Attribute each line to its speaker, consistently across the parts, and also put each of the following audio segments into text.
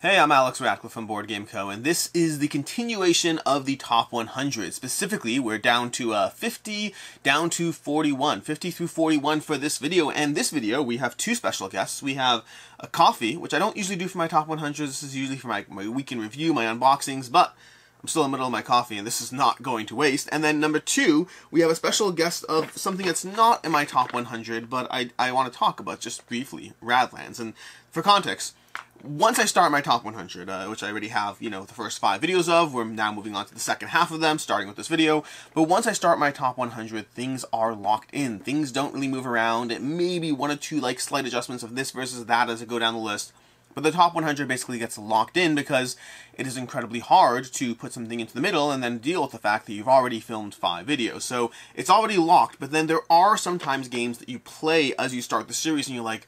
Speaker 1: Hey, I'm Alex Ratcliffe from Board Game Co., and this is the continuation of the top 100. Specifically, we're down to 50, down to 41, 50 through 41 for this video. And this video, we have two special guests. We have a coffee, which I don't usually do for my top 100. This is usually for my week in review, my unboxings, but I'm still in the middle of my coffee, and this is not going to waste. And then number two, we have a special guest of something that's not in my top 100, but I want to talk about just briefly, Radlands. And for context, once I start my top 100, which I already have, the first 5 videos of, we're now moving on to the second half of them, starting with this video. But once I start my top 100, things are locked in. Things don't really move around. It may be one or two slight adjustments of this versus that as I go down the list. But the top 100 basically gets locked in because it is incredibly hard to put something into the middle and then deal with the fact that you've already filmed 5 videos. So it's already locked, but then there are sometimes games that you play as you start the series and you're like,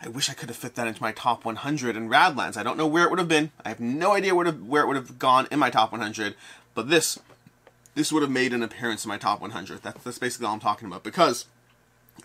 Speaker 1: I wish I could have fit that into my top 100 in Radlands. I don't know where it would have been. I have no idea where it would have gone in my top 100, but this would have made an appearance in my top 100. That's basically all I'm talking about, because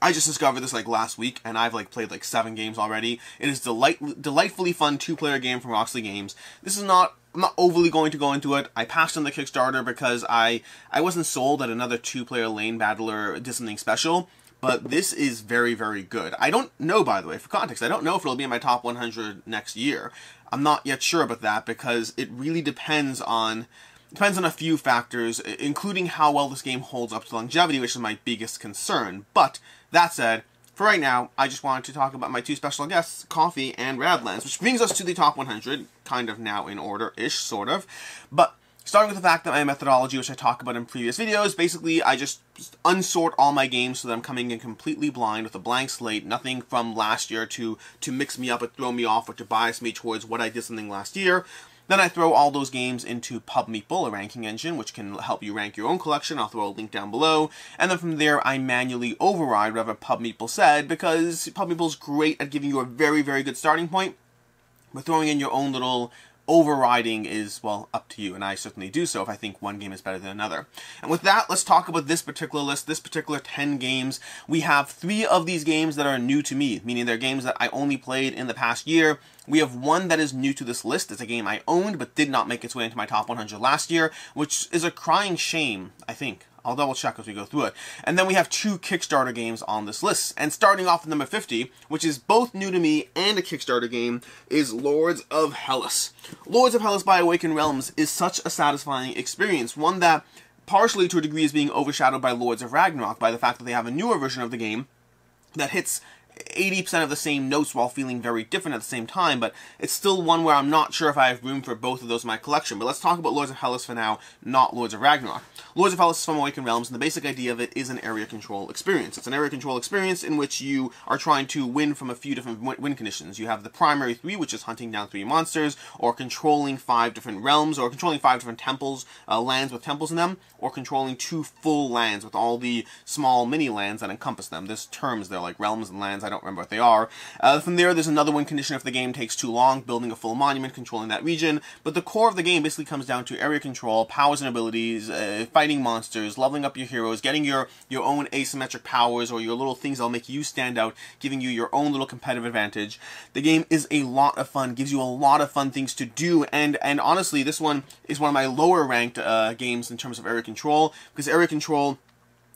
Speaker 1: I just discovered this last week, and I've played 7 games already. It is delightfully fun 2-player game from Roxley Games. I'm not overly going to go into it. I passed on the Kickstarter because I wasn't sold that another 2-player lane battler did something special. But this is very, very good. I don't know, by the way, for context, I don't know if it'll be in my top 100 next year. I'm not yet sure about that because it really depends on a few factors, including how well this game holds up to longevity, which is my biggest concern. But that said, for right now, I just wanted to talk about my 2 special guests, Coffee and Radlands, which brings us to the top 100, kind of now in order-ish, sort of. But starting with the fact that my methodology, which I talk about in previous videos, basically I just unsort all my games so that I'm coming in completely blind with a blank slate, nothing from last year to mix me up or throw me off or to bias me towards what I did something last year. Then I throw all those games into PubMeeple, a ranking engine, which can help you rank your own collection. I'll throw a link down below. And then from there, I manually override whatever PubMeeple said, because PubMeeple's great at giving you a very, very good starting point, but throwing in your own little overriding is, well, up to you, and I certainly do so if I think one game is better than another. And with that, let's talk about this particular list, this particular 10 games. We have 3 of these games that are new to me, meaning they're games that I only played in the past year. We have 1 that is new to this list. It's a game I owned but did not make its way into my top 100 last year, which is a crying shame, I think. I'll double check as we go through it. And then we have 2 Kickstarter games on this list. And starting off with number 50, which is both new to me and a Kickstarter game, is Lords of Hellas. Lords of Hellas by Awakened Realms is such a satisfying experience, one that partially to a degree is being overshadowed by Lords of Ragnarok by the fact that they have a newer version of the game that hits 80% of the same notes while feeling very different at the same time, but it's still one where I'm not sure if I have room for both of those in my collection. But let's talk about Lords of Hellas for now, not Lords of Ragnarok. Lords of Hellas is from Awakened Realms, and the basic idea of it is an area control experience. It's an area control experience in which you are trying to win from a few different win conditions. You have the primary 3, which is hunting down 3 monsters, or controlling 5 different realms, or controlling 5 different temples, lands with temples in them, or controlling 2 full lands with all the small mini-lands that encompass them. There's terms there, like realms and lands, I don't remember what they are. From there's another win condition if the game takes too long, building a full monument, controlling that region. But the core of the game basically comes down to area control, powers and abilities, fighting monsters, leveling up your heroes, getting your own asymmetric powers or your little things that'll make you stand out, giving you your own little competitive advantage. The game is a lot of fun, gives you a lot of fun things to do, and honestly, this one is one of my lower ranked games in terms of area control, because area control,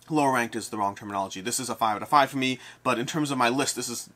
Speaker 1: lower ranked is the wrong terminology. This is a 5 out of 5 for me, but in terms of my list, this is,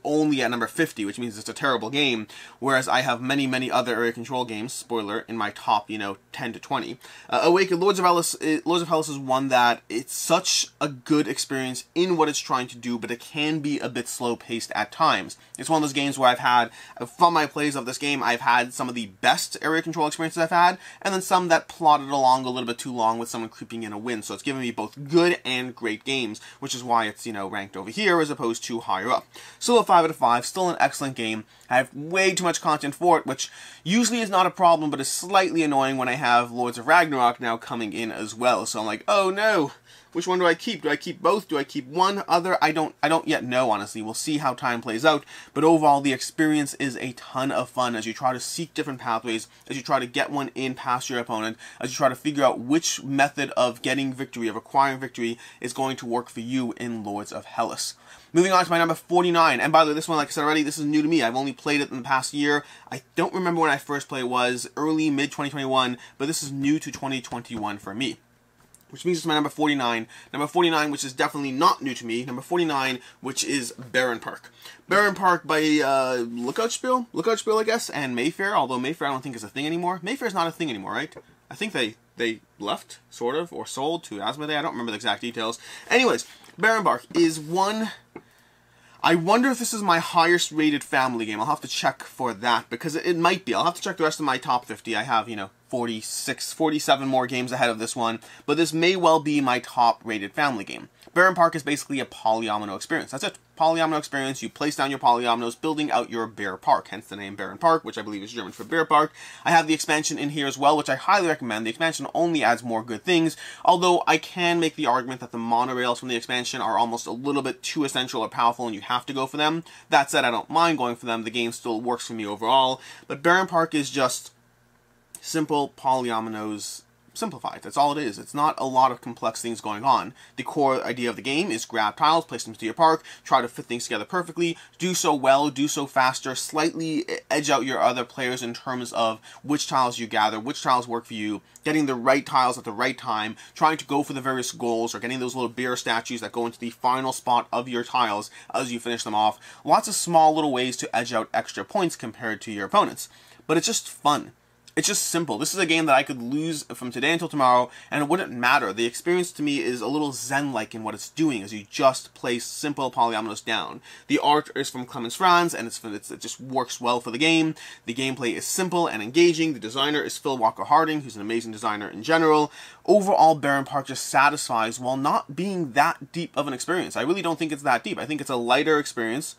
Speaker 1: only at number 50, which means it's a terrible game, whereas I have many, many other area control games, spoiler, in my top, 10 to 20. Lords of Hellas is one that it's such a good experience in what it's trying to do, but it can be a bit slow-paced at times. It's one of those games where I've had, from my plays of this game, I've had some of the best area control experiences I've had, and then some that plodded along a little bit too long with someone creeping in a win, so it's given me both good and great games, which is why it's, ranked over here as opposed to higher up. Still a 5 out of 5, still an excellent game. I have way too much content for it, which usually is not a problem, but is slightly annoying when I have Lords of Ragnarok now coming in as well. So I'm like, oh no, Which one do I keep? Do I keep both? Do I keep one other? I don't yet know, honestly. We'll see how time plays out. But overall, the experience is a ton of fun as you try to seek different pathways, as you try to get one in past your opponent, as you try to figure out which method of getting victory, of acquiring victory, is going to work for you in Lords of Hellas. Moving on to my number 49, and by the way, this one, like I said already, this is new to me. I've only played it in the past year. I don't remember when I first played it was, early, mid-2021, but this is new to 2021 for me. Which means it's my number 49. Number 49, which is definitely not new to me. Number 49, which is Barenpark. Barenpark by Lookout Spiel, I guess, and Mayfair, although Mayfair I don't think is a thing anymore. Mayfair's not a thing anymore, right? I think they left, sort of, or sold to Asmodee. I don't remember the exact details. Anyways, Barenpark is one... I wonder if this is my highest rated family game. I'll have to check for that, because it might be. I'll have to check the rest of my top 50. I have, 46, 47 more games ahead of this one, but this may well be my top rated family game. Barenpark is basically a polyomino experience. That's it. Polyomino experience. You place down your polyominoes, building out your bear park, hence the name Barenpark, which I believe is German for bear park. I have the expansion in here as well, which I highly recommend. The expansion only adds more good things, although I can make the argument that the monorails from the expansion are almost a little bit too essential or powerful and you have to go for them. That said, I don't mind going for them. The game still works for me overall, but Barenpark is just simple polyominoes simplified. That's all it is. It's not a lot of complex things going on. The core idea of the game is grab tiles, place them to your park, try to fit things together perfectly, do so well, do so faster, slightly edge out your other players in terms of which tiles you gather, which tiles work for you, getting the right tiles at the right time, trying to go for the various goals, or getting those little bear statues that go into the final spot of your tiles as you finish them off. Lots of small little ways to edge out extra points compared to your opponents. But it's just fun. It's just simple. This is a game that I could lose from today until tomorrow, and it wouldn't matter. The experience to me is a little zen-like in what it's doing, as you just place simple polyominoes down. The art is from Clemens Franz, and it just works well for the game. The gameplay is simple and engaging. The designer is Phil Walker Harding, who's an amazing designer in general. Overall, Barenpark just satisfies while not being that deep of an experience. I really don't think it's that deep. I think it's a lighter experience,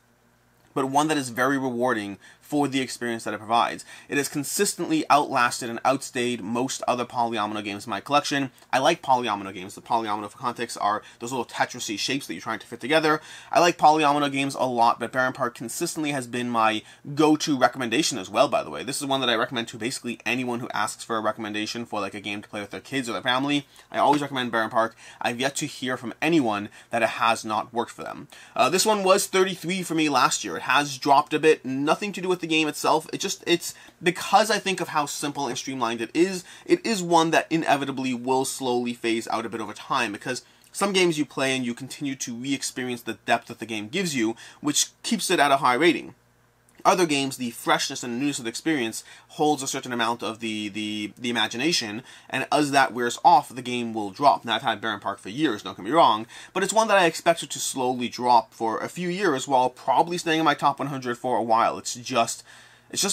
Speaker 1: but one that is very rewarding for the experience that it provides. It has consistently outlasted and outstayed most other polyomino games in my collection. I like polyomino games. The polyomino, for context, are those little Tetris-y shapes that you're trying to fit together. I like polyomino games a lot, but Barenpark consistently has been my go-to recommendation as well, by the way. This is one that I recommend to basically anyone who asks for a recommendation for like a game to play with their kids or their family. I always recommend Barenpark. I've yet to hear from anyone that it has not worked for them. This one was 33 for me last year. It has dropped a bit. Nothing to do with the game itself. It's because I think of how simple and streamlined it is one that inevitably will slowly phase out a bit over time, because some games you play and you continue to re-experience the depth that the game gives you, which keeps it at a high rating. Other games, the freshness and newness of the experience holds a certain amount of the imagination, and as that wears off, the game will drop. Now, I've had Barenpark for years, don't get me wrong, but it's one that I expected to slowly drop for a few years while probably staying in my top 100 for a while. It's just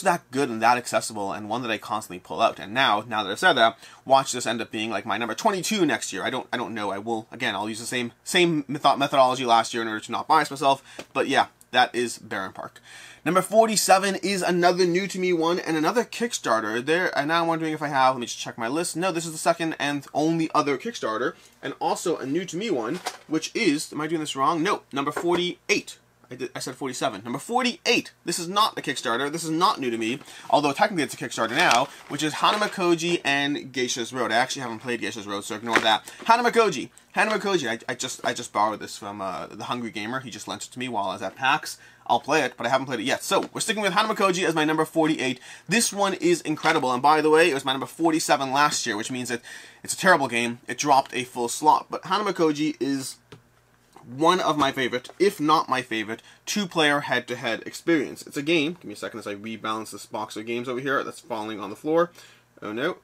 Speaker 1: that good and that accessible, and one that I constantly pull out. And now that I've said that, watch this end up being like my number 22 next year. I don't know. I'll use the same methodology last year in order to not bias myself, but yeah, that is Barenpark. Number 47 is another new to me one and another Kickstarter. I'm now wondering if I have, let me just check my list. No, this is the second and only other Kickstarter, and also a new to me one, which is, am I doing this wrong? No, number 48. I said 47. Number 48. This is not a Kickstarter. This is not new to me, although technically it's a Kickstarter now, which is Hanamikoji and Geisha's Road. I actually haven't played Geisha's Road, so ignore that. Hanamikoji. I just borrowed this from the Hungry Gamer. He just lent it to me while I was at PAX. I'll play it, but I haven't played it yet. So, we're sticking with Hanamikoji as my number 48. This one is incredible, and by the way, it was my number 47 last year, which means that it's a terrible game. It dropped a full slot, but Hanamikoji is one of my favorite, if not my favorite, two-player head-to-head experience. It's a game. Give me a second as I rebalance this box of games over here that's falling on the floor. Oh, no.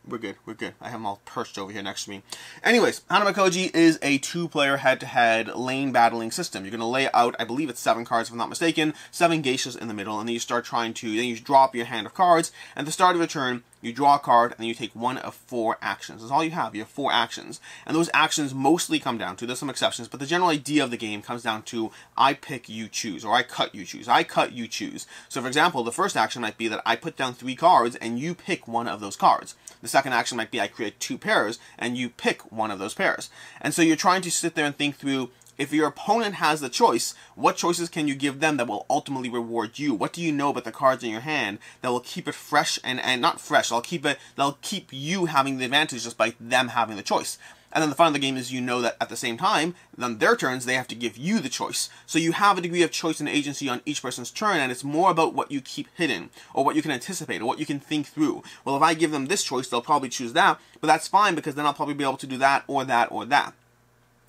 Speaker 1: We're good. I have them all perched over here next to me. Anyways, Hanamikoji is a two-player head-to-head lane battling system. You're going to lay out, I believe it's 7 cards if I'm not mistaken, 7 geishas in the middle, and then you start then you drop your hand of cards, and at the start of your turn, you draw a card, and then you take one of 4 actions. That's all you have. You have 4 actions. And those actions mostly come down to, there's some exceptions, but the general idea of the game comes down to I pick, you choose, or I cut, you choose. I cut, you choose. So for example, the first action might be that I put down 3 cards, and you pick one of those cards. The second action might be I create 2 pairs, and you pick one of those pairs. And so you're trying to sit there and think through, if your opponent has the choice, what choices can you give them that will ultimately reward you? What do you know about the cards in your hand that will keep it fresh and not fresh? They'll keep you having the advantage just by them having the choice. And then the fun of the game is you know that at the same time, on their turns, they have to give you the choice. So you have a degree of choice and agency on each person's turn, and it's more about what you keep hidden, or what you can anticipate, or what you can think through. Well, if I give them this choice, they'll probably choose that, but that's fine because then I'll probably be able to do that, or that, or that.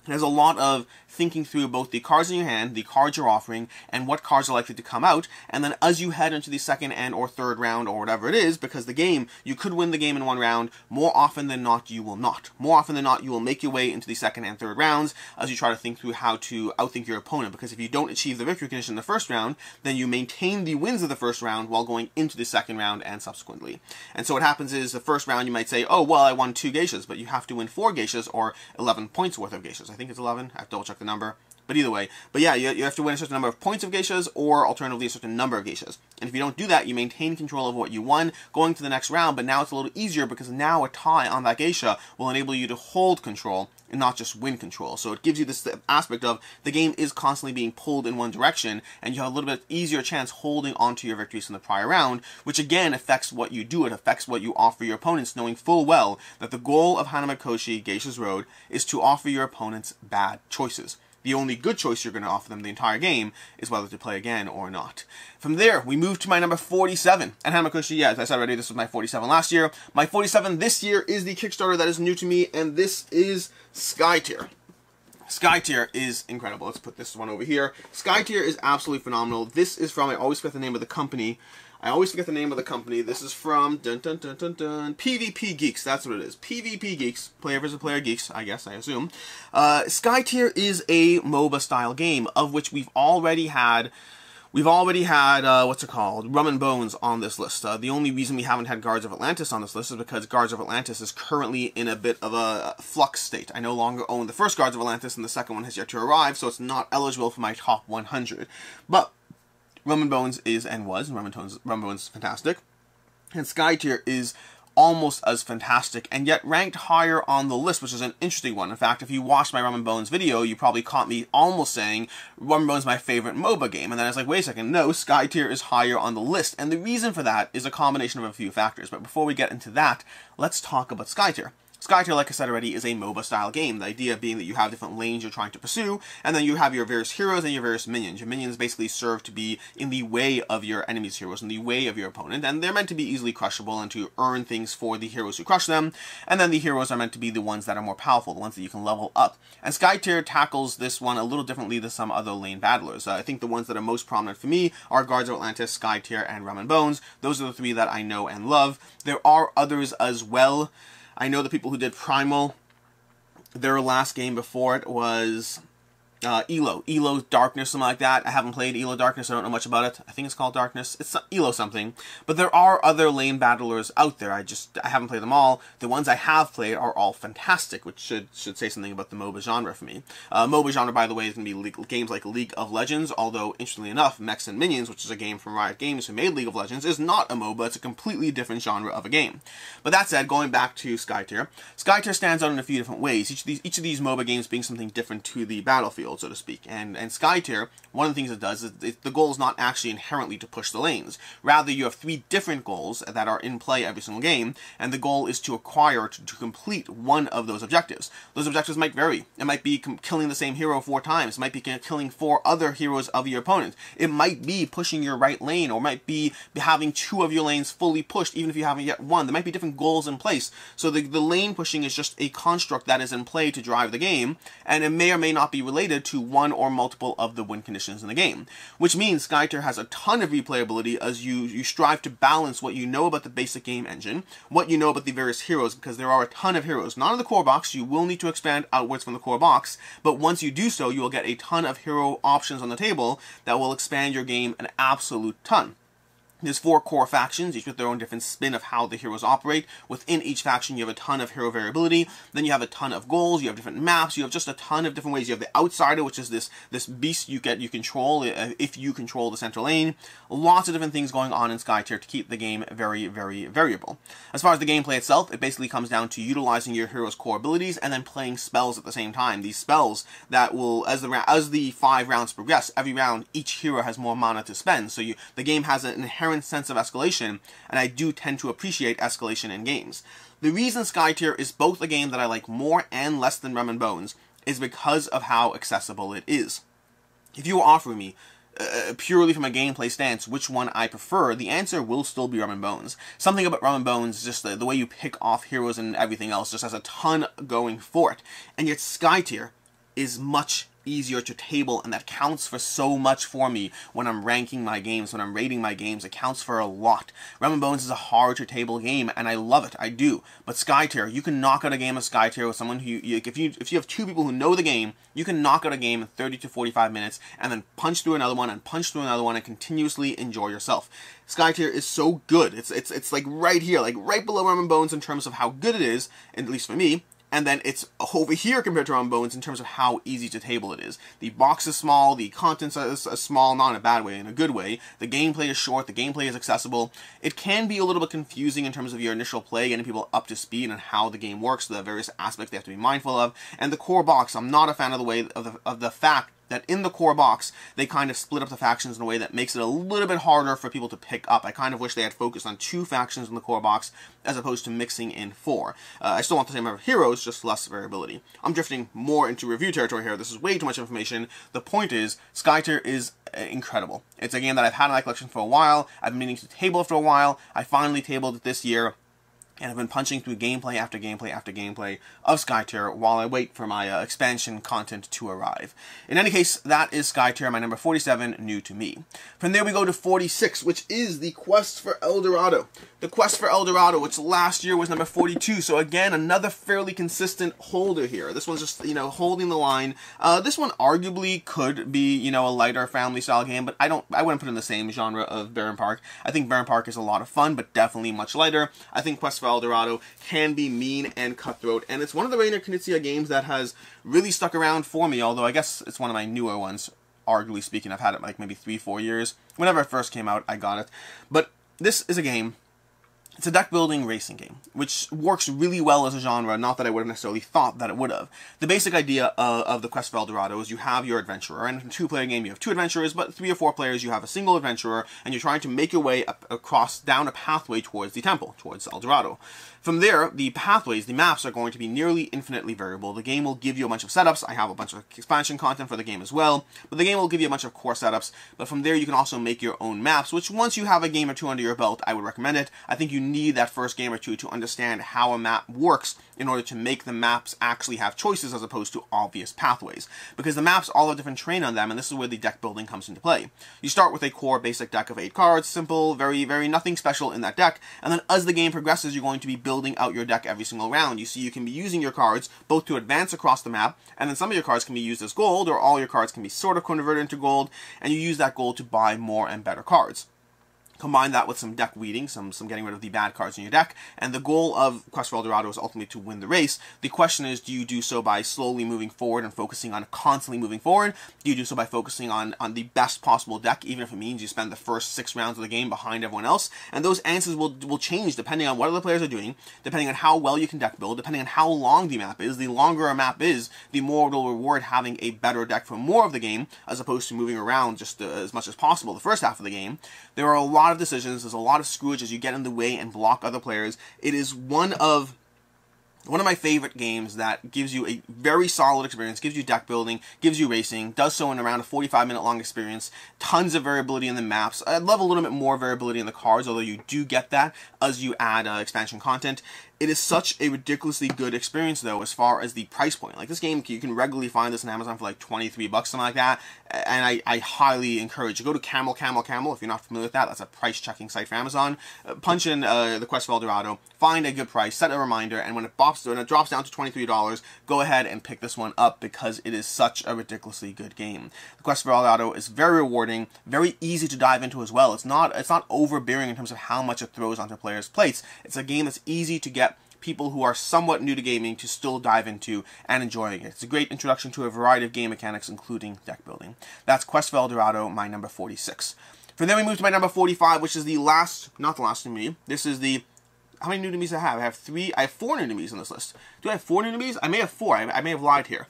Speaker 1: There's a lot of thinking through both the cards in your hand, the cards you're offering, and what cards are likely to come out, and then as you head into the second and or third round, or whatever it is, because the game, you could win the game in one round, more often than not, you will not. More often than not, you will make your way into the second and third rounds as you try to think through how to outthink your opponent, because if you don't achieve the victory condition in the first round, then you maintain the wins of the first round while going into the second round and subsequently. And so what happens is, the first round you might say, oh, well, I won 2 geishas, but you have to win 4 geishas, or 11 points worth of geishas. I think it's 11. I have to double check the number. But either way, yeah, you have to win a certain number of points of geishas, or alternatively a certain number of geishas. And if you don't do that, you maintain control of what you won going to the next round, but now it's a little easier because now a tie on that geisha will enable you to hold control and not just win control. So it gives you this aspect of the game is constantly being pulled in one direction, and you have a little bit easier chance holding onto your victories from the prior round, which again affects what you do. It affects what you offer your opponents, knowing full well that the goal of Hanamikoji Geisha's Road is to offer your opponents bad choices. The only good choice you're going to offer them the entire game is whether to play again or not. From there, we move to my number 47. And Hanamikoji, yeah, as I said already, this was my 47 last year. My 47 this year is the Kickstarter that is new to me, and this is Skytear. Skytear is incredible. Let's put this one over here. Skytear is absolutely phenomenal. This is from, I always forget the name of the company. This is from PvP Geeks. That's what it is. PvP Geeks. Player versus Player Geeks, I guess, I assume. Skytear is a MOBA style game of which we've already had what's it called? Rum and Bones on this list. The only reason we haven't had Guards of Atlantis on this list is because Guards of Atlantis is currently in a bit of a flux state. I no longer own the first Guards of Atlantis, and the second one has yet to arrive, so it's not eligible for my top 100. But Rum and Bones is and was, and Rum and Bones is fantastic. And Skytear is almost as fantastic, and yet ranked higher on the list, which is an interesting one. In fact, if you watched my Rum and Bones video, you probably caught me almost saying Rum and Bones is my favorite MOBA game, and then I was like, wait a second, no, Skytear is higher on the list, and the reason for that is a combination of a few factors. But before we get into that, let's talk about Skytear. Skytear, like I said already, is a MOBA-style game. The idea being that you have different lanes you're trying to pursue, and then you have your various heroes and your various minions. Your minions basically serve to be in the way of your enemy's heroes, in the way of your opponent, and they're meant to be easily crushable and to earn things for the heroes who crush them, and then the heroes are meant to be the ones that are more powerful, the ones that you can level up. And Skytear tackles this one a little differently than some other lane battlers. I think the ones that are most prominent for me are Guards of Atlantis, Skytear, and Rum and Bones. Those are the 3 that I know and love. There are others as well. I know the people who did Primal, their last game before it was Elo Darkness, something like that. I haven't played Elo Darkness, I don't know much about it. I think it's called Darkness. It's Elo something. But there are other lane battlers out there. I haven't played them all. The ones I have played are all fantastic, which should say something about the MOBA genre for me. MOBA genre, by the way, is going to be games like League of Legends, although, interestingly enough, Mechs and Minions, which is a game from Riot Games who made League of Legends, is not a MOBA. It's a completely different genre of a game. But that said, going back to Skytear, Skytear stands out in a few different ways, each of these MOBA games being something different to the battlefield, so to speak. And Skytear, one of the things it does is the goal is not actually inherently to push the lanes. Rather, you have 3 different goals that are in play every single game, and the goal is to acquire, to complete one of those objectives. Those objectives might vary. It might be killing the same hero 4 times. It might be killing 4 other heroes of your opponent. It might be pushing your right lane, or it might be having 2 of your lanes fully pushed, even if you haven't yet won. There might be different goals in place. So the lane pushing is just a construct that is in play to drive the game, and it may or may not be related to one or multiple of the win conditions in the game. Which means Skytear has a ton of replayability as you strive to balance what you know about the basic game engine, what you know about the various heroes, because there are a ton of heroes. Not in the core box, you will need to expand outwards from the core box, but once you do so, you will get a ton of hero options on the table that will expand your game an absolute ton. There's 4 core factions, each with their own different spin of how the heroes operate. Within each faction, you have a ton of hero variability. Then you have a ton of goals. You have different maps. You have just a ton of different ways. You have the Outsider, which is this beast you control if you control the central lane. Lots of different things going on in Skytear to keep the game very, very variable. As far as the gameplay itself, it basically comes down to utilizing your hero's core abilities and then playing spells at the same time. These spells that will, as the 5 rounds progress, every round each hero has more mana to spend. So the game has an inherent sense of escalation, and I do tend to appreciate escalation in games. The reason Skytear is both a game that I like more and less than Rum and Bones is because of how accessible it is. If you were offering me, purely from a gameplay stance, which one I prefer, the answer will still be Rum and Bones. Something about Rum and Bones, just the way you pick off heroes and everything else, just has a ton going for it. And yet Skytear is much easier to table, and that counts for so much for me when I'm ranking my games, when I'm rating my games. It counts for a lot. Rum and Bones is a hard to table game, and I love it, I do. But Skytear, you can knock out a game of Skytear with someone who, if you have 2 people who know the game, you can knock out a game in 30 to 45 minutes, and then punch through another one, and punch through another one, and continuously enjoy yourself. Skytear is so good. It's like right here, like right below Rum and Bones in terms of how good it is, at least for me. And then it's over here compared to Rum and Bones in terms of how easy to table it is. The box is small, the contents are small, not in a bad way, in a good way. The gameplay is short, the gameplay is accessible. It can be a little bit confusing in terms of your initial play, getting people up to speed and how the game works, the various aspects they have to be mindful of. And the core box, I'm not a fan of the way of the fact that in the core box, they kind of split up the factions in a way that makes it a little bit harder for people to pick up. I kind of wish they had focused on 2 factions in the core box, as opposed to mixing in 4. I still want the same number of heroes, just less variability. I'm drifting more into review territory here. This is way too much information. The point is, Skytear is incredible. It's a game that I've had in my collection for a while. I've been meaning to table it for a while. I finally tabled it this year, and I've been punching through gameplay after gameplay after gameplay of Skytear while I wait for my expansion content to arrive. In any case, that is Skytear, my number 47, new to me. From there we go to 46, which is the Quest for El Dorado. The Quest for El Dorado, which last year was number 42, so again, another fairly consistent holder here. This one's just, holding the line. This one arguably could be, a lighter family-style game, but I wouldn't put it in the same genre of Barenpark. I think Barenpark is a lot of fun, but definitely much lighter. I think Quest for El Dorado can be mean and cutthroat, and it's one of the Reiner Knizia games that has really stuck around for me, although I guess it's one of my newer ones, arguably speaking. I've had it like maybe 3-4 years. Whenever it first came out, I got it. But this is a game, it's a deck-building racing game, which works really well as a genre, not that I would have necessarily thought that it would have. The basic idea of the Quest for El Dorado is you have your adventurer, and in a 2-player game you have 2 adventurers, but 3 or 4 players you have a single adventurer, and you're trying to make your way down a pathway towards the temple, towards El Dorado. From there, the pathways, the maps, are going to be nearly infinitely variable. The game will give you a bunch of setups. I have a bunch of expansion content for the game as well, but the game will give you a bunch of core setups. But from there, you can also make your own maps, which once you have a game or 2 under your belt, I would recommend it. I think you need that first game or 2 to understand how a map works in order to make the maps actually have choices as opposed to obvious pathways. Because the maps all have different terrain on them, and this is where the deck building comes into play. You start with a core basic deck of 8 cards, simple, very, very nothing special in that deck, and then as the game progresses, you're going to be building out your deck every single round. You see, you can be using your cards both to advance across the map, and then some of your cards can be used as gold, or all your cards can be sort of converted into gold, and you use that gold to buy more and better cards. Combine that with some deck weeding, some getting rid of the bad cards in your deck, and the goal of Quest for El Dorado is ultimately to win the race. The question is, do you do so by slowly moving forward and focusing on constantly moving forward? Do you do so by focusing on the best possible deck, even if it means you spend the first 6 rounds of the game behind everyone else? And those answers will change depending on what other players are doing, depending on how well you can deck build, depending on how long the map is. The longer a map is, the more it will reward having a better deck for more of the game, as opposed to moving around just as much as possible the first half of the game. There are a lot of decisions, there's a lot of screwage as you get in the way and block other players. It is one of my favorite games that gives you a very solid experience, gives you deck building, gives you racing, does so in around a 45-minute long experience, tons of variability in the maps. I'd love a little bit more variability in the cards, although you do get that as you add expansion content. It is such a ridiculously good experience, though, as far as the price point. Like, this game, you can regularly find this on Amazon for like 23 bucks, something like that, and I highly encourage you. Go to Camel, if you're not familiar with that. That's a price-checking site for Amazon. Punch in the Quest for El Dorado, find a good price, set a reminder, and when it drops down to $23, go ahead and pick this one up because it is such a ridiculously good game. The quest for Dorado is very rewarding, very easy to dive into as well. It's not overbearing in terms of how much it throws onto players' plates. It's a game that's easy to get people who are somewhat new to gaming to still dive into and enjoying it. It's a great introduction to a variety of game mechanics, including deck building. That's Quest for Dorado, my number 46. From there we move to my number 45, which is the last, not the last new to me. This is the, how many new to me's I have? I have 4 new to me's on this list. Do I have 4 new to me's? I may have 4. I may have lied here.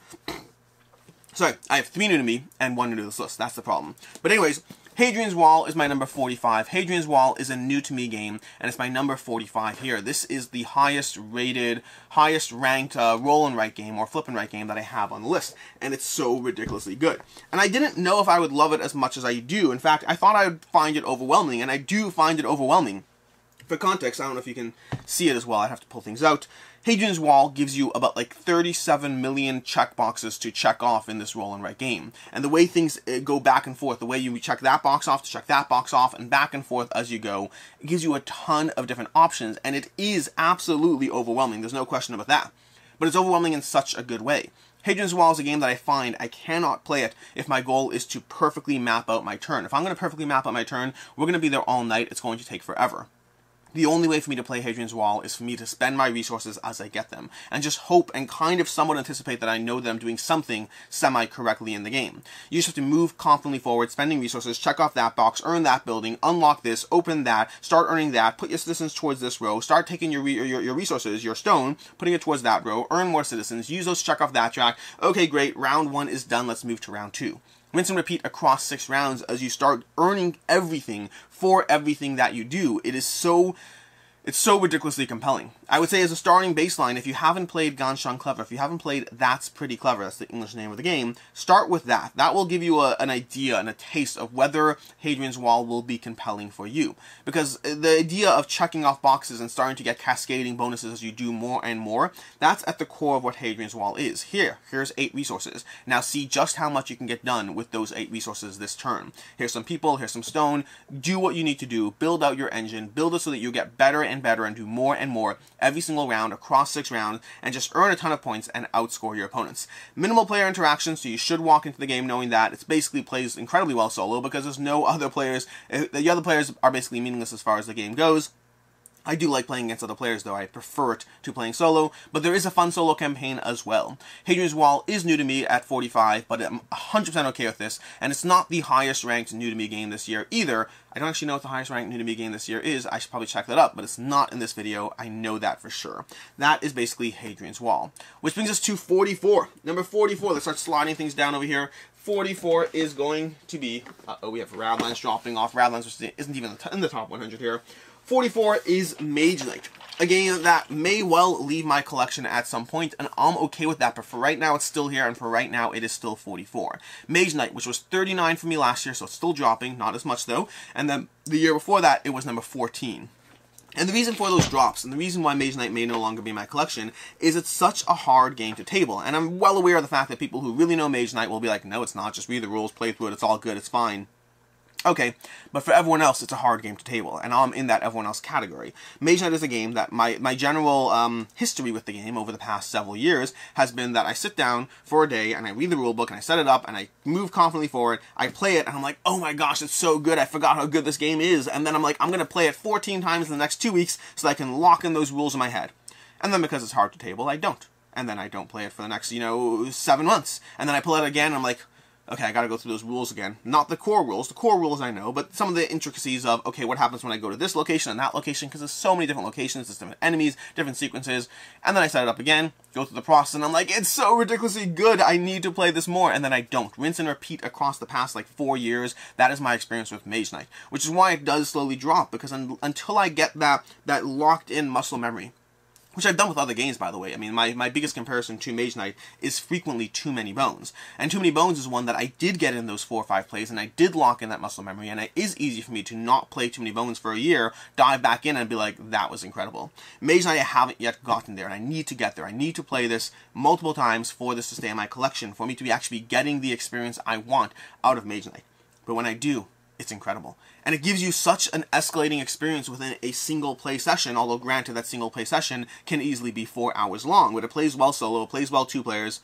Speaker 1: Sorry, I have 3 new to me and 1 new to this list. That's the problem. But anyways, Hadrian's Wall is my number 45. Hadrian's Wall is a new to me game, and it's my number 45 here. This is the highest rated, highest ranked roll and write game or flip and write game that I have on the list, and it's so ridiculously good. And I didn't know if I would love it as much as I do. In fact, I thought I would find it overwhelming, and I do find it overwhelming. For context, I don't know if you can see it as well. I'd have to pull things out. Hadrian's Wall gives you about like 37 million checkboxes to check off in this roll and write game. And the way things go back and forth, the way you check that box off to check that box off and back and forth as you go, it gives you a ton of different options, and it is absolutely overwhelming. There's no question about that. But it's overwhelming in such a good way. Hadrian's Wall is a game that I find I cannot play it if my goal is to perfectly map out my turn. If I'm going to perfectly map out my turn, we're going to be there all night. It's going to take forever. The only way for me to play Hadrian's Wall is for me to spend my resources as I get them, and just hope and kind of somewhat anticipate that I know that I'm doing something semi-correctly in the game. You just have to move confidently forward, spending resources, check off that box, earn that building, unlock this, open that, start earning that, put your citizens towards this row, start taking your resources, your stone, putting it towards that row, earn more citizens, use those to check off that track. Okay, great, round 1 is done, let's move to round 2. Rinse and repeat across 6 rounds as you start earning everything for everything that you do. It's so ridiculously compelling. I would say as a starting baseline, if you haven't played Ganz Schön Clever, if you haven't played That's Pretty Clever, that's the English name of the game, start with that. That will give you an idea and a taste of whether Hadrian's Wall will be compelling for you. Because the idea of checking off boxes and starting to get cascading bonuses as you do more and more, that's at the core of what Hadrian's Wall is. Here's 8 resources. Now see just how much you can get done with those 8 resources this turn. Here's some people, here's some stone. Do what you need to do. Build out your engine. Build it so that you get better and better and do more and more every single round across 6 rounds and just earn a ton of points and outscore your opponents. Minimal player interaction, so you should walk into the game knowing that it basically plays incredibly well solo because there's no other players. The other players are basically meaningless as far as the game goes. I do like playing against other players, though. I prefer it to playing solo, but there is a fun solo campaign as well. Hadrian's Wall is new to me at 45, but I'm 100% okay with this, and it's not the highest ranked new to me game this year either. I don't actually know what the highest ranked new to me game this year is. I should probably check that up, but it's not in this video. I know that for sure. That is basically Hadrian's Wall, which brings us to 44. Number 44, let's start sliding things down over here. 44 is going to be, we have Radlands dropping off. Radlands, which isn't even in the top 100 here. 44 is Mage Knight, a game that may well leave my collection at some point, and I'm okay with that, but for right now it's still here, and for right now it is still 44. Mage Knight, which was 39 for me last year, so it's still dropping, not as much though, and then the year before that it was number 14. And the reason for those drops, and the reason why Mage Knight may no longer be in my collection, is it's such a hard game to table. And I'm well aware of the fact that people who really know Mage Knight will be like, no, it's not, just read the rules, play through it, it's all good, it's fine. Okay, but for everyone else, it's a hard game to table, and I'm in that everyone else category. Mage Knight is a game that my general history with the game over the past several years has been that I sit down for a day, and I read the rulebook, and I set it up, and I move confidently forward, I play it, and I'm like, oh my gosh, it's so good, I forgot how good this game is, and then I'm like, I'm going to play it 14 times in the next 2 weeks so that I can lock in those rules in my head. And then because it's hard to table, I don't. And then I don't play it for the next, 7 months. And then I play it again, and I'm like, okay, I gotta go through those rules again. Not the core rules I know, but some of the intricacies of, okay, what happens when I go to this location and that location, because there's so many different locations, there's different enemies, different sequences, and then I set it up again, go through the process, and I'm like, it's so ridiculously good, I need to play this more, and then I don't. Rinse and repeat across the past, 4 years, that is my experience with Mage Knight, which is why it does slowly drop, because until I get that locked-in muscle memory, which I've done with other games, by the way. I mean, my biggest comparison to Mage Knight is frequently Too Many Bones. And Too Many Bones is one that I did get in those 4 or 5 plays, and I did lock in that muscle memory, and it is easy for me to not play Too Many Bones for a year, dive back in, and be like, that was incredible. Mage Knight, I haven't yet gotten there, and I need to get there. I need to play this multiple times for this to stay in my collection, for me to be actually getting the experience I want out of Mage Knight. But when I do, it's incredible. And it gives you such an escalating experience within a single play session, although granted that single play session can easily be 4 hours long. But it plays well solo, it plays well 2 players.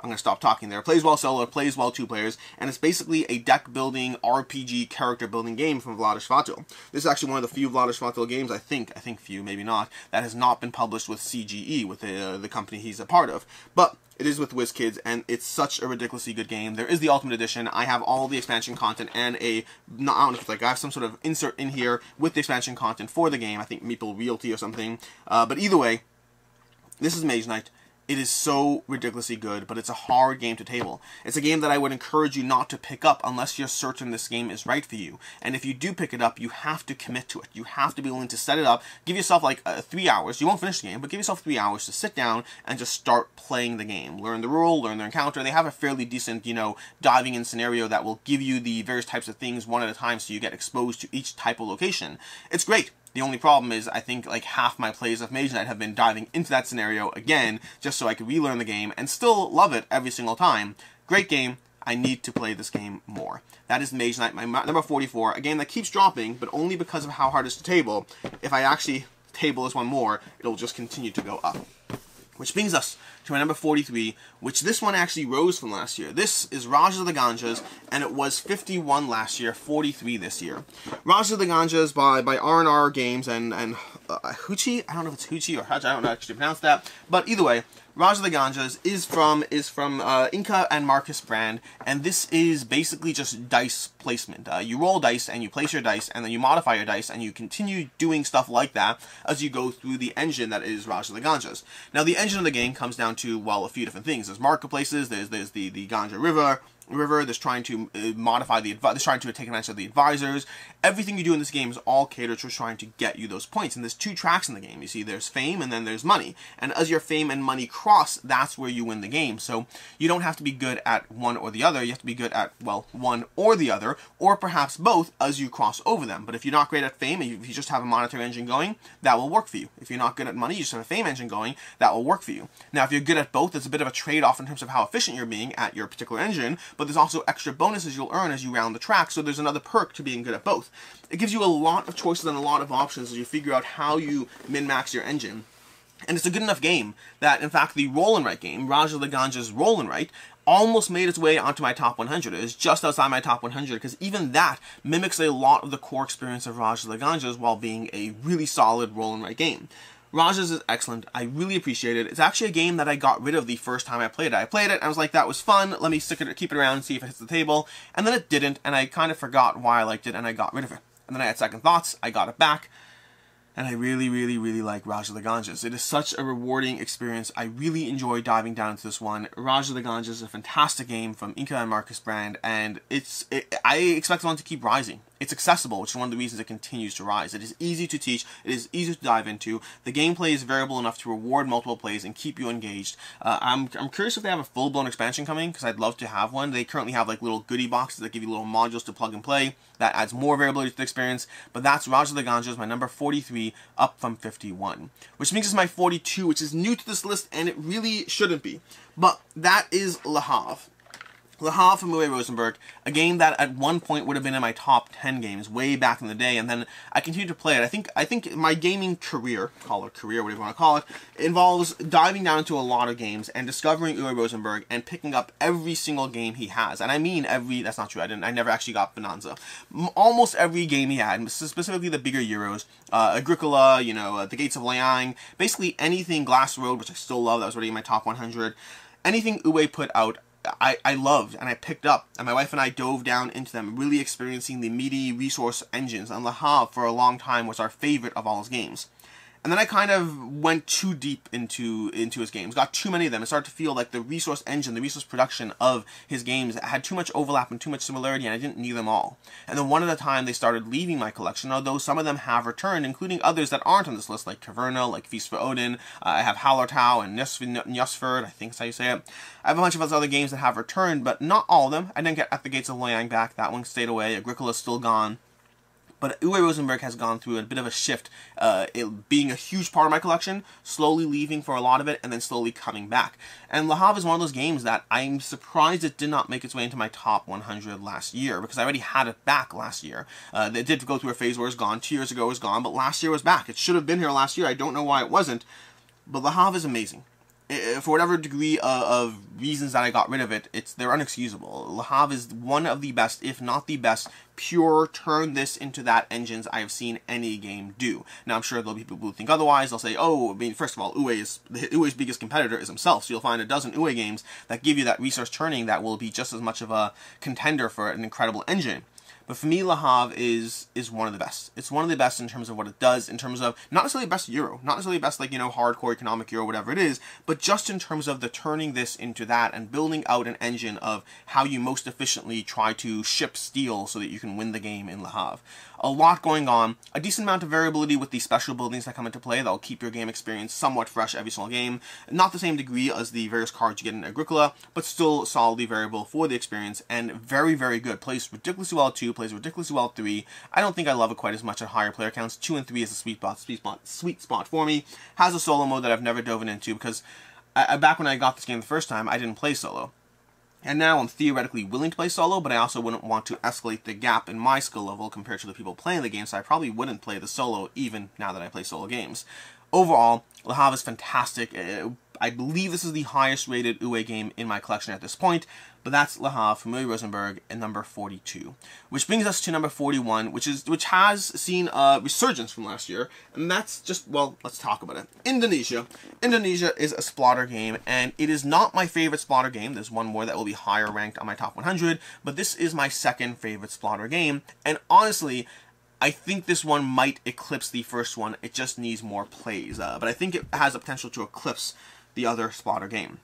Speaker 1: I'm going to stop talking there. It plays well solo, it plays well 2 players, and it's basically a deck building, RPG, character building game from Vlaada Chvátil. This is actually one of the few Vlaada Chvátil games, I think few, maybe not, that has not been published with CGE, with the company he's a part of. But it is with WizKids, and it's such a ridiculously good game. There is the Ultimate Edition. I have all the expansion content and I don't know if it's like I have some sort of insert in here with the expansion content for the game. I think Meeple Realty or something. But either way, this is Mage Knight. It is so ridiculously good, but it's a hard game to table. It's a game that I would encourage you not to pick up unless you're certain this game is right for you. And if you do pick it up, you have to commit to it. You have to be willing to set it up. Give yourself like 3 hours. You won't finish the game, but give yourself 3 hours to sit down and just start playing the game. Learn the rule, learn the encounter. They have a fairly decent, diving in scenario that will give you the various types of things one at a time so you get exposed to each type of location. It's great. The only problem is, I think, like, half my plays of Mage Knight have been diving into that scenario again, just so I could relearn the game, and still love it every single time. Great game. I need to play this game more. That is Mage Knight, my number 44, a game that keeps dropping, but only because of how hard it is to table. If I actually table this one more, it'll just continue to go up. Which brings us to my number 43, which this one actually rose from last year. This is Rajas of the Ganges, and it was 51 last year, 43 this year. Rajas of the Ganges by R&R Games and Huchi. I don't know if it's Huchi or Hutch. I don't know actually pronounce that. But either way, Rajas of the Ganges is from Inca and Marcus brand, and this is basically just dice placement. You roll dice and you place your dice, and then you modify your dice, and you continue doing stuff like that as you go through the engine that is Rajas of the Ganges. Now, the engine of the game comes down to, well, a few different things. There's marketplaces. There's the Ganja River. There's trying to modify there's trying to take advantage of the advisors. Everything you do in this game is all catered to trying to get you those points. And there's 2 tracks in the game. You see, there's fame and then there's money. And as your fame and money cross, that's where you win the game. So you don't have to be good at one or the other. You have to be good at, well, one or the other, or perhaps both as you cross over them. But if you're not great at fame, if you just have a monetary engine going, that will work for you. If you're not good at money, you just have a fame engine going, that will work for you. Now, if you're good at both, it's a bit of a trade-off in terms of how efficient you're being at your particular engine, but there's also extra bonuses you'll earn as you round the track, so there's another perk to being good at both. It gives you a lot of choices and a lot of options as you figure out how you min-max your engine. And it's a good enough game that, in fact, the roll and write game, Rajas of the Ganges Roll and Write, almost made its way onto my top 100. It is just outside my top 100, because even that mimics a lot of the core experience of Rajas of the Ganges while being a really solid roll and write game. Rajas is excellent. I really appreciate it. It's actually a game that I got rid of the first time I played it. I played it, and I was like, that was fun. Let me keep it around and see if it hits the table. And then it didn't, and I kind of forgot why I liked it, and I got rid of it. And then I had second thoughts. I got it back. And I really, really, really like Rajas of the Ganges. It is such a rewarding experience. I really enjoy diving down into this one. Rajas of the Ganges is a fantastic game from Inca and Marcus brand, and I expect the one to keep rising. It's accessible, which is one of the reasons it continues to rise. It is easy to teach. It is easy to dive into. The gameplay is variable enough to reward multiple plays and keep you engaged. I'm curious if they have a full-blown expansion coming, because I'd love to have one. They currently have like little goodie boxes that give you little modules to plug and play. That adds more variability to the experience. But that's Rajas of the Ganges, my number 43, up from 51. Which means it's my 42, which is new to this list, and it really shouldn't be. But that is Le Havre. Le Havre from Uwe Rosenberg, a game that at one point would have been in my top 10 games way back in the day, and then I continued to play it. I think my gaming career, call it a career, whatever you want to call it, involves diving down into a lot of games and discovering Uwe Rosenberg and picking up every single game he has. And I mean every, that's not true, I never actually got Bonanza. Almost every game he had, specifically the bigger Euros, Agricola, The Gates of Liang, basically anything Glass Road, which I still love, that was already in my top 100. Anything Uwe put out, I loved, and I picked up, and my wife and I dove down into them, really experiencing the meaty resource engines, and Le Havre for a long time was our favorite of all his games. And then I kind of went too deep into his games, got too many of them, and started to feel like the resource engine, the resource production of his games had too much overlap and too much similarity, and I didn't need them all. And then one at a time they started leaving my collection, although some of them have returned, including others that aren't on this list, like Caverna, like Feast for Odin. I have Hallertau and Njosfjord, I think that's how you say it. I have a bunch of other games that have returned, but not all of them. I didn't get At the Gates of Liang back, that one stayed away, Agricola's still gone. But Uwe Rosenberg has gone through a bit of a shift, it being a huge part of my collection, slowly leaving for a lot of it, and then slowly coming back. And Le Havre is one of those games that I'm surprised it did not make its way into my top 100 last year, because I already had it back last year. It did go through a phase where it was gone, 2 years ago it was gone, but last year it was back. It should have been here last year, I don't know why it wasn't, but Le Havre is amazing. For whatever degree of reasons that I got rid of it, they're unexcusable. Le Havre is one of the best, if not the best, pure turn this into that engines I have seen any game do. Now I'm sure there'll be people who think otherwise. They'll say, oh, I mean, first of all, Uwe's biggest competitor is himself, so you'll find a dozen Uwe games that give you that resource turning that will be just as much of a contender for an incredible engine. But for me, Le Havre is one of the best. It's one of the best in terms of what it does, in terms of, not necessarily best Euro, not necessarily best, like, you know, hardcore economic Euro, whatever it is, but just in terms of the turning this into that and building out an engine of how you most efficiently try to ship steel so that you can win the game in Le Havre. A lot going on, a decent amount of variability with the special buildings that come into play that will keep your game experience somewhat fresh every single game. Not the same degree as the various cards you get in Agricola, but still solidly variable for the experience, and very, very good. Plays ridiculously well at 2, plays ridiculously well at 3. I don't think I love it quite as much at higher player counts. 2 and 3 is a sweet spot for me. Has a solo mode that I've never dove into, because back when I got this game the first time, I didn't play solo. And now I'm theoretically willing to play solo, but I also wouldn't want to escalate the gap in my skill level compared to the people playing the game, so I probably wouldn't play the solo even now that I play solo games. Overall, Le Havre is fantastic. I believe this is the highest rated Uwe game in my collection at this point, but that's Le Havre from Uwe Rosenberg at number 42. Which brings us to number 41, which has seen a resurgence from last year, and that's just, well, let's talk about it. Indonesia. Indonesia is a Splotter game, and it is not my favorite Splotter game. There's one more that will be higher ranked on my top 100, but this is my second favorite Splotter game, and honestly, I think this one might eclipse the first one. It just needs more plays, but I think it has the potential to eclipse the other Splotter game.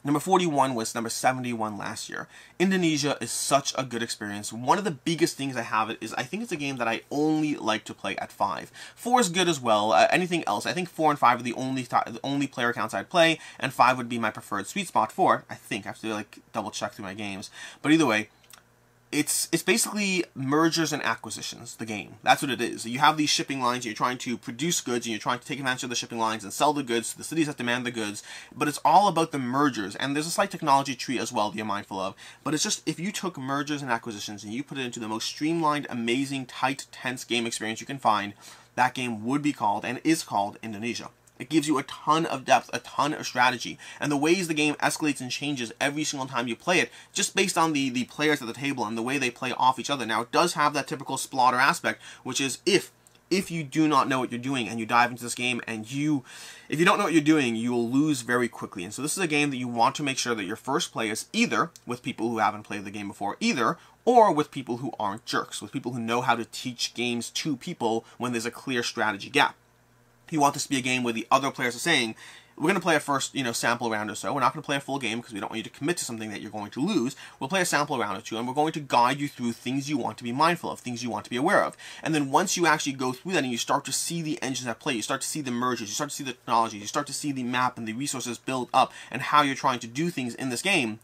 Speaker 1: Number 41 was number 71 last year. Indonesia is such a good experience. One of the biggest things I have it is I think it's a game that I only like to play at 5. 4 is good as well. Anything else, I think 4 and 5 are the only player counts I'd play, and 5 would be my preferred sweet spot for. I think I have to like double check through my games, but either way, it's basically mergers and acquisitions, the game. That's what it is. You have these shipping lines, and you're trying to produce goods, and you're trying to take advantage of the shipping lines and sell the goods to the cities that demand the goods, but it's all about the mergers, and there's a slight technology tree as well that you're mindful of, but it's just, if you took mergers and acquisitions and you put it into the most streamlined, amazing, tight, tense game experience you can find, that game would be called, and is called, Indonesia. It gives you a ton of depth, a ton of strategy, and the ways the game escalates and changes every single time you play it, just based on the players at the table and the way they play off each other. Now, it does have that typical Splotter aspect, which is if you do not know what you're doing and you dive into this game and if you don't know what you're doing, you will lose very quickly. And so this is a game that you want to make sure that your first play is either with people who haven't played the game before, or with people who aren't jerks, with people who know how to teach games to people when there's a clear strategy gap. You want this to be a game where the other players are saying, we're going to play a first, sample round or so. We're not going to play a full game because we don't want you to commit to something that you're going to lose. We'll play a sample round or two, and we're going to guide you through things you want to be mindful of, things you want to be aware of. And then once you actually go through that and you start to see the engines at play, you start to see the mergers, you start to see the technologies, you start to see the map and the resources build up and how you're trying to do things in this game,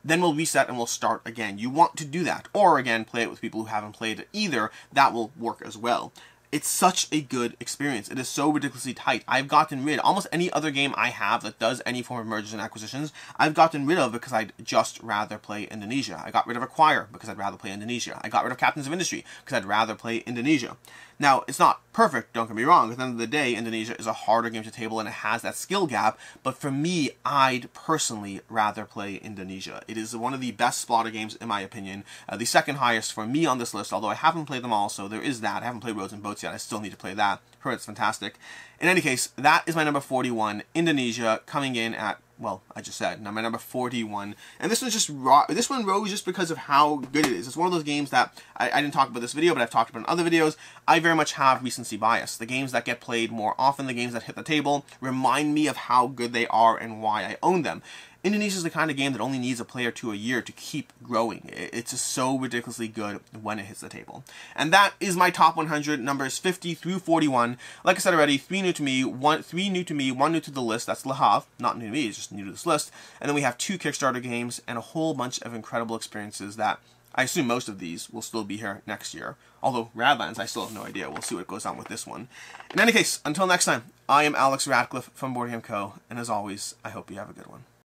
Speaker 1: then we'll reset and we'll start again. You want to do that. Or, again, play it with people who haven't played it either. That will work as well. It's such a good experience. It is so ridiculously tight. I've gotten rid of almost any other game I have that does any form of mergers and acquisitions, I've gotten rid of because I'd just rather play Indonesia. I got rid of Acquire because I'd rather play Indonesia. I got rid of Captains of Industry because I'd rather play Indonesia. Now, it's not perfect, don't get me wrong. At the end of the day, Indonesia is a harder game to table and it has that skill gap, but for me, I'd personally rather play Indonesia. It is one of the best Splotter games, in my opinion. The second highest for me on this list, although I haven't played them all, so there is that. I haven't played Roads and Boats yet. I still need to play that. Heard it's fantastic. In any case, that is my number 41, Indonesia, coming in at, well, I just said, my number 41. And this one rose just because of how good it is. It's one of those games that, I didn't talk about this video, but I've talked about in other videos. I very much have recency bias. The games that get played more often, the games that hit the table, remind me of how good they are and why I own them. Indonesia is the kind of game that only needs a play or two a year to keep growing. It's just so ridiculously good when it hits the table. And that is my top 100, numbers 50 through 41. Like I said already, 3 new to me, 1 new to the list. That's Le Havre, not new to me, it's just new to this list. And then we have 2 Kickstarter games and a whole bunch of incredible experiences that I assume most of these will still be here next year. Although Radlands, I still have no idea. We'll see what goes on with this one. In any case, until next time, I am Alex Ratcliffe from Board Game Co. And as always, I hope you have a good one.